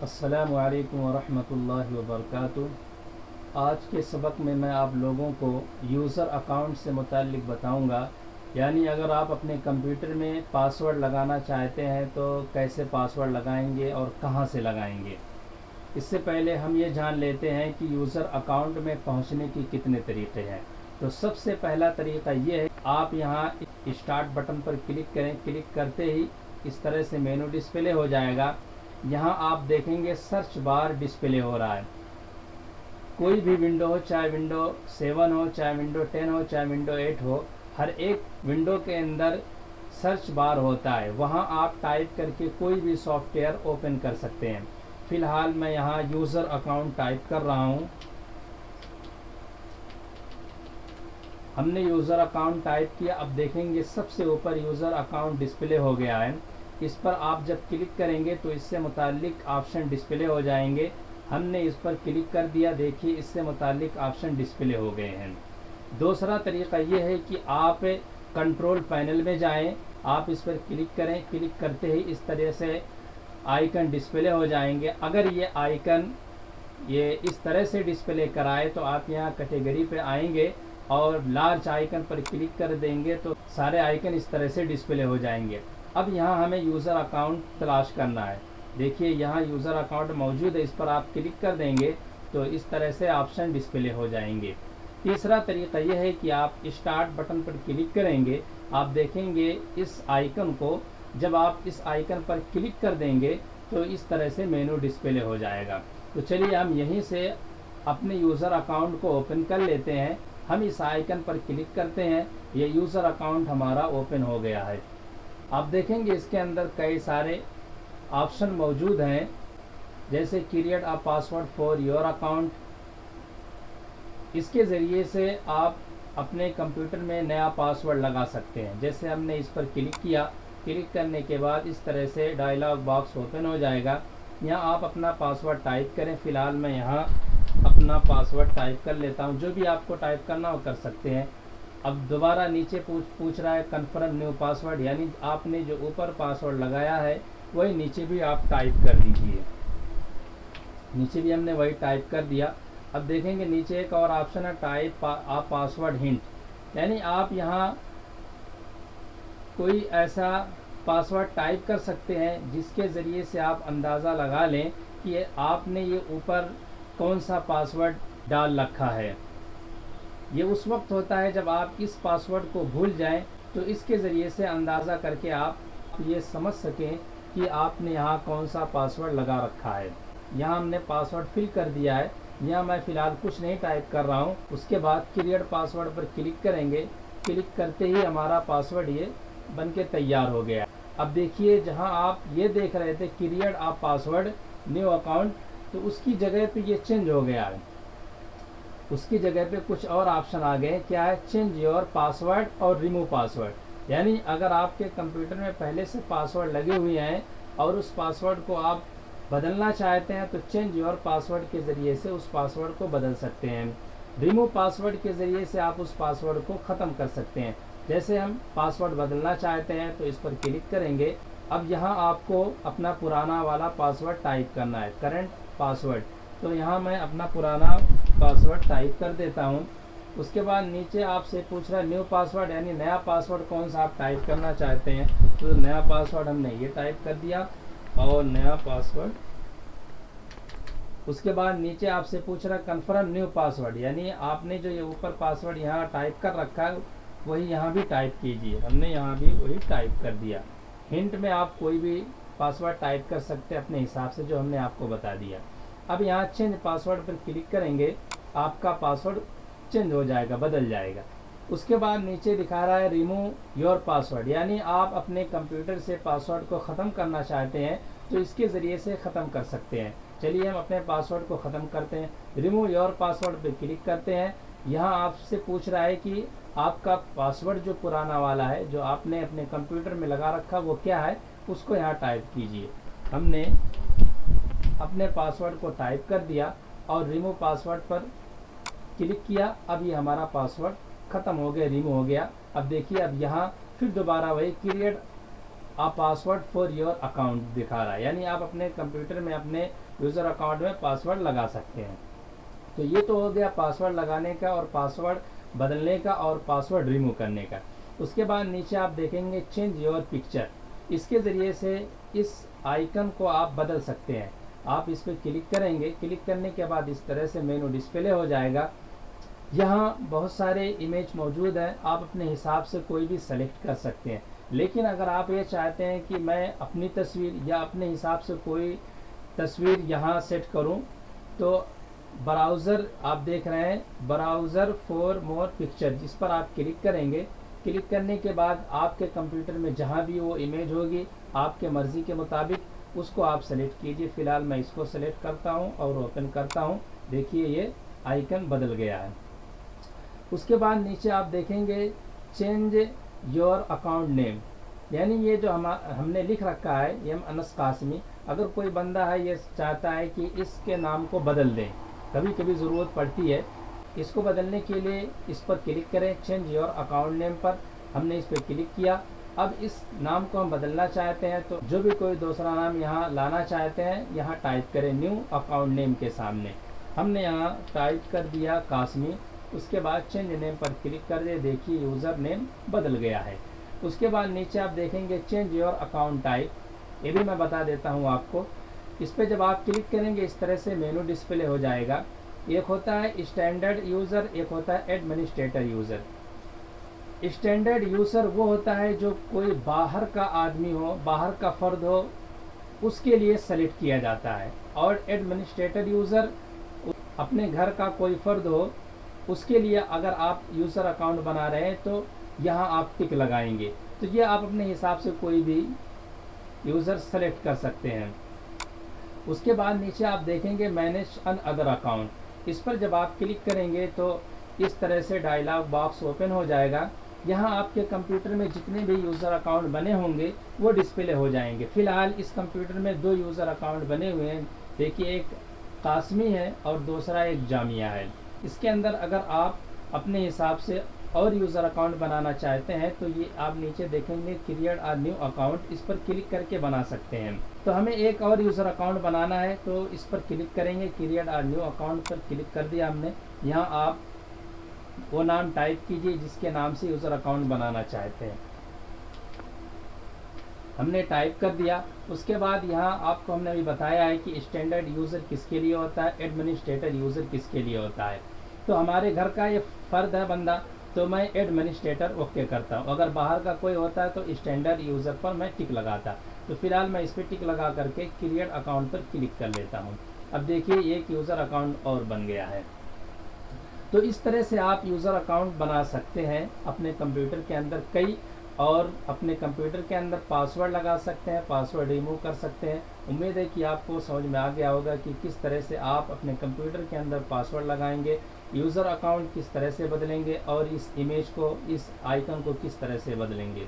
अस्सलामु अलैकुम वरहमतुल्लाहि वबरकातुह। आज के सबक में मैं आप लोगों को यूज़र अकाउंट से मुताल्लिक़ बताऊंगा। यानी अगर आप अपने कंप्यूटर में पासवर्ड लगाना चाहते हैं तो कैसे पासवर्ड लगाएंगे और कहां से लगाएंगे। इससे पहले हम ये जान लेते हैं कि यूज़र अकाउंट में पहुंचने की कितने तरीक़े हैं। तो सबसे पहला तरीक़ा ये है, आप यहाँ स्टार्ट बटन पर क्लिक करें। क्लिक करते ही इस तरह से मेनू डिस्प्ले हो जाएगा। यहाँ आप देखेंगे सर्च बार डिस्प्ले हो रहा है। कोई भी विंडो हो, चाहे विंडो 7 हो, चाहे विंडो 10 हो, चाहे विंडो 8 हो, हर एक विंडो के अंदर सर्च बार होता है। वहाँ आप टाइप करके कोई भी सॉफ्टवेयर ओपन कर सकते हैं। फ़िलहाल मैं यहाँ यूज़र अकाउंट टाइप कर रहा हूँ। हमने यूज़र अकाउंट टाइप किया। अब देखेंगे सबसे ऊपर यूज़र अकाउंट डिस्प्ले हो गया है। इस पर आप जब क्लिक करेंगे तो इससे मुताल्लिक ऑप्शन डिस्प्ले हो जाएंगे। हमने इस पर क्लिक कर दिया। देखिए इससे मुताल्लिक ऑप्शन डिस्प्ले हो गए हैं। दूसरा तरीक़ा ये है कि आप कंट्रोल पैनल में जाएं। आप इस पर क्लिक करें। क्लिक करते ही इस तरह से आइकन डिस्प्ले हो जाएंगे। अगर ये आइकन ये इस तरह से डिस्प्ले कराए तो आप यहाँ कैटेगरी पे आएंगे और लार्ज आइकन पर क्लिक कर देंगे तो सारे आइकन इस तरह से डिस्प्ले हो जाएंगे। अब यहाँ हमें यूज़र अकाउंट तलाश करना है। देखिए यहाँ यूज़र अकाउंट मौजूद है। इस पर आप क्लिक कर देंगे तो इस तरह से ऑप्शन डिस्प्ले हो जाएंगे। तीसरा तरीक़ा यह है कि आप स्टार्ट बटन पर क्लिक करेंगे। आप देखेंगे इस आइकन को, जब आप इस आइकन पर क्लिक कर देंगे तो इस तरह से मेनू डिस्प्ले हो जाएगा। तो चलिए हम यहीं से अपने यूज़र अकाउंट को ओपन कर लेते हैं। हम इस आइकन पर क्लिक करते हैं। ये यूज़र अकाउंट हमारा ओपन हो गया है। आप देखेंगे इसके अंदर कई सारे ऑप्शन मौजूद हैं, जैसे create a password for your account. इसके ज़रिए से आप अपने कंप्यूटर में नया पासवर्ड लगा सकते हैं। जैसे हमने इस पर क्लिक किया। क्लिक करने के बाद इस तरह से डायलॉग बॉक्स ओपन हो जाएगा। यहाँ आप अपना पासवर्ड टाइप करें। फ़िलहाल मैं यहाँ अपना पासवर्ड टाइप कर लेता हूँ। जो भी आपको टाइप करना हो कर सकते हैं। अब दोबारा नीचे पूछ रहा है कन्फर्म न्यू पासवर्ड, यानी आपने जो ऊपर पासवर्ड लगाया है वही नीचे भी आप टाइप कर दीजिए। नीचे भी हमने वही टाइप कर दिया। अब देखेंगे नीचे एक और ऑप्शन है टाइप आप पासवर्ड हिंट, यानी आप यहाँ कोई ऐसा पासवर्ड टाइप कर सकते हैं जिसके ज़रिए से आप अंदाज़ा लगा लें कि आपने ये ऊपर कौन सा पासवर्ड डाल रखा है। ये उस वक्त होता है जब आप इस पासवर्ड को भूल जाएं, तो इसके ज़रिए से अंदाज़ा करके आप ये समझ सकें कि आपने यहाँ कौन सा पासवर्ड लगा रखा है। यहाँ हमने पासवर्ड फिल कर दिया है। यहाँ मैं फ़िलहाल कुछ नहीं टाइप कर रहा हूँ। उसके बाद क्रिएट पासवर्ड पर क्लिक करेंगे। क्लिक करते ही हमारा पासवर्ड ये बन के तैयार हो गया। अब देखिए जहाँ आप ये देख रहे थे create a password new account, तो उसकी जगह पे ये चेंज हो गया है। उसकी जगह पे कुछ और ऑप्शन आ गए। क्या है? चेंज योर पासवर्ड और रिमूव पासवर्ड। यानी अगर आपके कंप्यूटर में पहले से पासवर्ड लगे हुए हैं और उस पासवर्ड को आप बदलना चाहते हैं तो चेंज योर पासवर्ड के ज़रिए से उस पासवर्ड को बदल सकते हैं। रिमूव पासवर्ड के ज़रिए से आप उस पासवर्ड को ख़त्म कर सकते हैं। जैसे हम पासवर्ड बदलना चाहते हैं तो इस पर क्लिक करेंगे। अब यहाँ आपको अपना पुराना वाला पासवर्ड टाइप करना है, करंट पासवर्ड। तो यहाँ मैं अपना पुराना पासवर्ड टाइप कर देता हूँ। उसके बाद नीचे आपसे पूछ रहा है न्यू पासवर्ड, यानी नया पासवर्ड कौन सा आप टाइप करना चाहते हैं। तो नया पासवर्ड हमने ये टाइप कर दिया और नया पासवर्ड। उसके बाद नीचे आपसे पूछ रहा है कन्फर्म न्यू पासवर्ड, यानी आपने जो ये ऊपर पासवर्ड यहाँ टाइप कर रखा है वही यहाँ भी टाइप कीजिए। हमने यहाँ भी वही टाइप कर दिया। हिंट में आप कोई भी पासवर्ड टाइप कर सकते हैं अपने हिसाब से, जो हमने आपको बता दिया। अब यहाँ चेंज पासवर्ड पर क्लिक करेंगे। आपका पासवर्ड चेंज हो जाएगा, बदल जाएगा। उसके बाद नीचे दिखा रहा है रिमूव योर पासवर्ड, यानी आप अपने कंप्यूटर से पासवर्ड को ख़त्म करना चाहते हैं तो इसके ज़रिए से ख़त्म कर सकते हैं। चलिए हम अपने पासवर्ड को ख़त्म करते हैं। रिमूव योर पासवर्ड पर क्लिक करते हैं। यहाँ आपसे पूछ रहा है कि आपका पासवर्ड जो पुराना वाला है, जो आपने अपने कंप्यूटर में लगा रखा, वो क्या है, उसको यहाँ टाइप कीजिए। हमने अपने पासवर्ड को टाइप कर दिया और रिमूव पासवर्ड पर क्लिक किया। अब ये हमारा पासवर्ड ख़त्म हो गया, रिमूव हो गया। अब देखिए अब यहाँ फिर दोबारा वही create a password for your account दिखा रहा है, यानी आप अपने कंप्यूटर में अपने यूज़र अकाउंट में पासवर्ड लगा सकते हैं। तो ये तो हो गया पासवर्ड लगाने का और पासवर्ड बदलने का और पासवर्ड रिमूव करने का। उसके बाद नीचे आप देखेंगे चेंज योर पिक्चर, इसके ज़रिए से इस आइकन को आप बदल सकते हैं। आप इस पर क्लिक करेंगे, क्लिक करने के बाद इस तरह से मेनू डिस्प्ले हो जाएगा। यहाँ बहुत सारे इमेज मौजूद हैं, आप अपने हिसाब से कोई भी सेलेक्ट कर सकते हैं। लेकिन अगर आप ये चाहते हैं कि मैं अपनी तस्वीर या अपने हिसाब से कोई तस्वीर यहाँ सेट करूँ, तो ब्राउज़र आप देख रहे हैं ब्राउज़र फॉर मोर पिक्चर, जिस पर आप क्लिक करेंगे। क्लिक करने के बाद आपके कंप्यूटर में जहाँ भी वो इमेज होगी आपके मर्ज़ी के मुताबिक उसको आप सेलेक्ट कीजिए। फ़िलहाल मैं इसको सेलेक्ट करता हूँ और ओपन करता हूँ। देखिए ये आइकन बदल गया है। उसके बाद नीचे आप देखेंगे चेंज योर अकाउंट नेम, यानी ये जो हमने लिख रखा है एम अनस कासमी, अगर कोई बंदा है ये चाहता है कि इसके नाम को बदल दें, कभी कभी ज़रूरत पड़ती है, इसको बदलने के लिए इस पर क्लिक करें। चेंज योर अकाउंट नेम पर हमने इस पर क्लिक किया। अब इस नाम को हम बदलना चाहते हैं तो जो भी कोई दूसरा नाम यहाँ लाना चाहते हैं यहाँ टाइप करें न्यू अकाउंट नेम के सामने। हमने यहाँ टाइप कर दिया कासमी। उसके बाद चेंज नेम पर क्लिक कर दे, देखिए यूज़र नेम बदल गया है। उसके बाद नीचे आप देखेंगे चेंज योर अकाउंट टाइप, ये भी मैं बता देता हूँ आपको। इस पर जब आप क्लिक करेंगे इस तरह से मेनू डिस्प्ले हो जाएगा। एक होता है स्टैंडर्ड यूज़र, एक होता है एडमिनिस्ट्रेटर यूज़र। स्टैंडर्ड यूज़र वो होता है जो कोई बाहर का आदमी हो, बाहर का फ़र्द हो, उसके लिए सेलेक्ट किया जाता है। और एडमिनिस्ट्रेटर यूज़र अपने घर का कोई फ़र्द हो, उसके लिए अगर आप यूज़र अकाउंट बना रहे हैं तो यहाँ आप टिक लगाएंगे। तो ये आप अपने हिसाब से कोई भी यूज़र सेलेक्ट कर सकते हैं। उसके बाद नीचे आप देखेंगे मैनेज अन अदर अकाउंट, इस पर जब आप क्लिक करेंगे तो इस तरह से डायलॉग बॉक्स ओपन हो जाएगा। यहाँ आपके कंप्यूटर में जितने भी यूज़र अकाउंट बने होंगे वो डिस्प्ले हो जाएंगे। फ़िलहाल इस कंप्यूटर में 2 यूज़र अकाउंट बने हुए हैं, देखिए एक कासमी है और दूसरा एक जामिया है। इसके अंदर अगर आप अपने हिसाब से और यूज़र अकाउंट बनाना चाहते हैं तो ये आप नीचे देखेंगे क्रिएट अ न्यू अकाउंट, इस पर क्लिक करके बना सकते हैं। तो हमें एक और यूज़र अकाउंट बनाना है तो इस पर क्लिक करेंगे, क्रिएट अ न्यू अकाउंट पर क्लिक कर दिया हमने। यहाँ आप वो नाम टाइप कीजिए जिसके नाम से यूज़र अकाउंट बनाना चाहते हैं। हमने टाइप कर दिया। उसके बाद यहाँ आपको हमने अभी बताया है कि स्टैंडर्ड यूज़र किसके लिए होता है, एडमिनिस्ट्रेटर यूज़र किसके लिए होता है। तो हमारे घर का ये फ़र्द है बंदा, तो मैं एडमिनिस्ट्रेटर ओके करता हूँ। अगर बाहर का कोई होता है तो स्टैंडर्ड यूज़र पर मैं टिक लगाता। तो फिलहाल मैं इस पर टिक लगा करके क्रिएट अकाउंट पर क्लिक कर लेता हूँ। अब देखिए एक यूज़र अकाउंट और बन गया है। तो इस तरह से आप यूज़र अकाउंट बना सकते हैं अपने कंप्यूटर के अंदर कई, और अपने कंप्यूटर के अंदर पासवर्ड लगा सकते हैं, पासवर्ड रिमूव कर सकते हैं। उम्मीद है कि आपको समझ में आ गया होगा कि किस तरह से आप अपने कंप्यूटर के अंदर पासवर्ड लगाएंगे, यूज़र अकाउंट किस तरह से बदलेंगे और इस इमेज को, इस आइकन को किस तरह से बदलेंगे।